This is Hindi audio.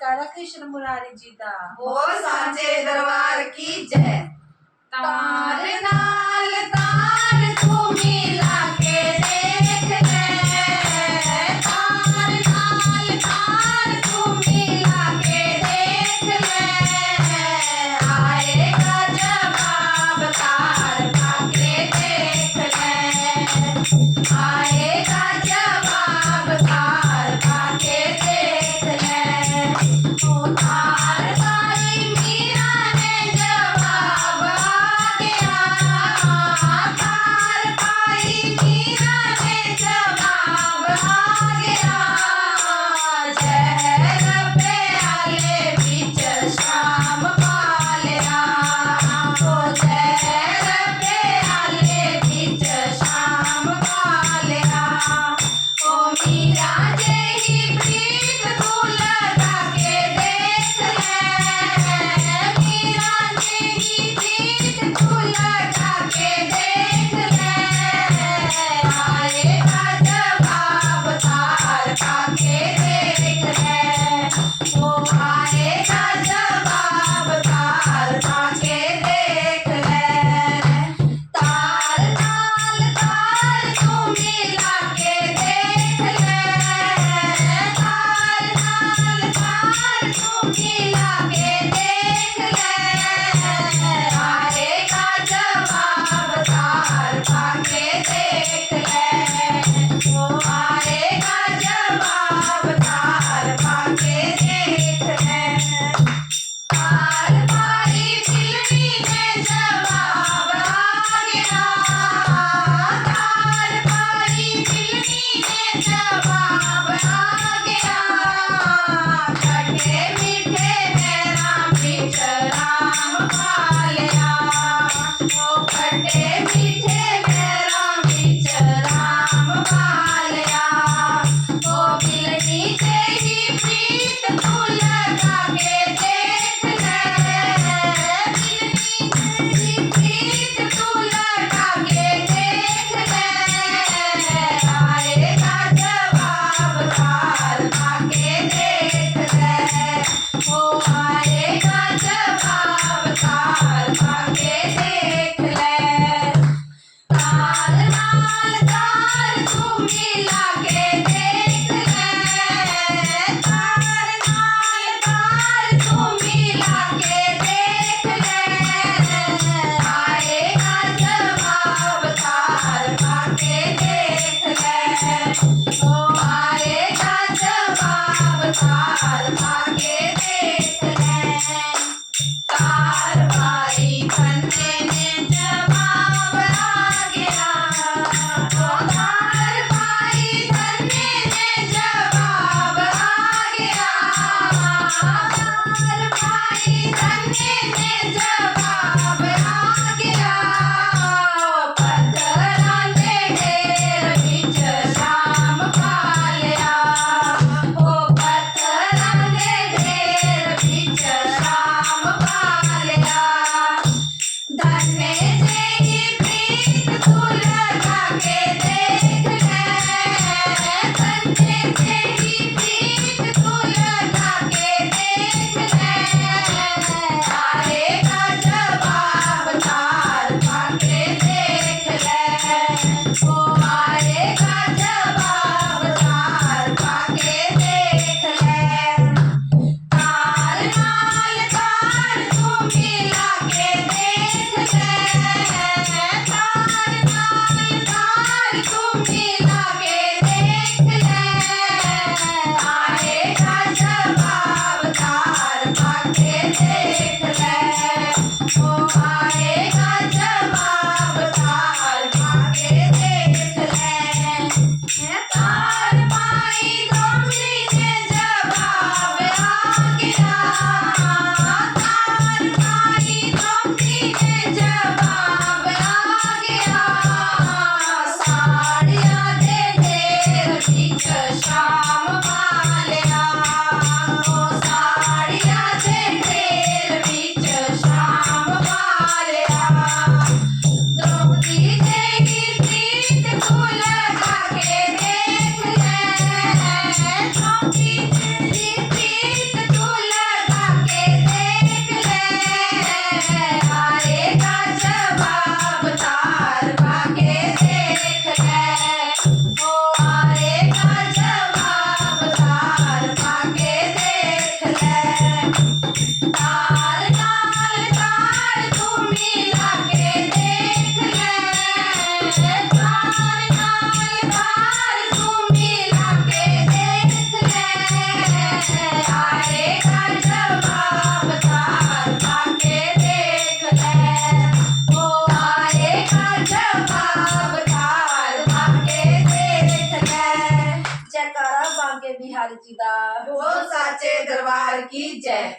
जयकारा कृष्ण मुरारी जी दा। हो सांचे दरबार की जय। तार नाल तार तू मिला के देख ले, तार नाल तार तू मिला के देख ले, आएगा जवाब तार पाके देख ले, आएगा जवाब तार पाके देख ले। ओ तार पाई मीरा ने जवाब आ गया, तार पाई मीरा ने बार नाल बार तू मिला के देख ले आएगा जवाब तार पाके देख ले ओ आएगा जवाब तार पाके देख ले जयकारा बांके बिहारी जी दा वो साचे दरबार की जय।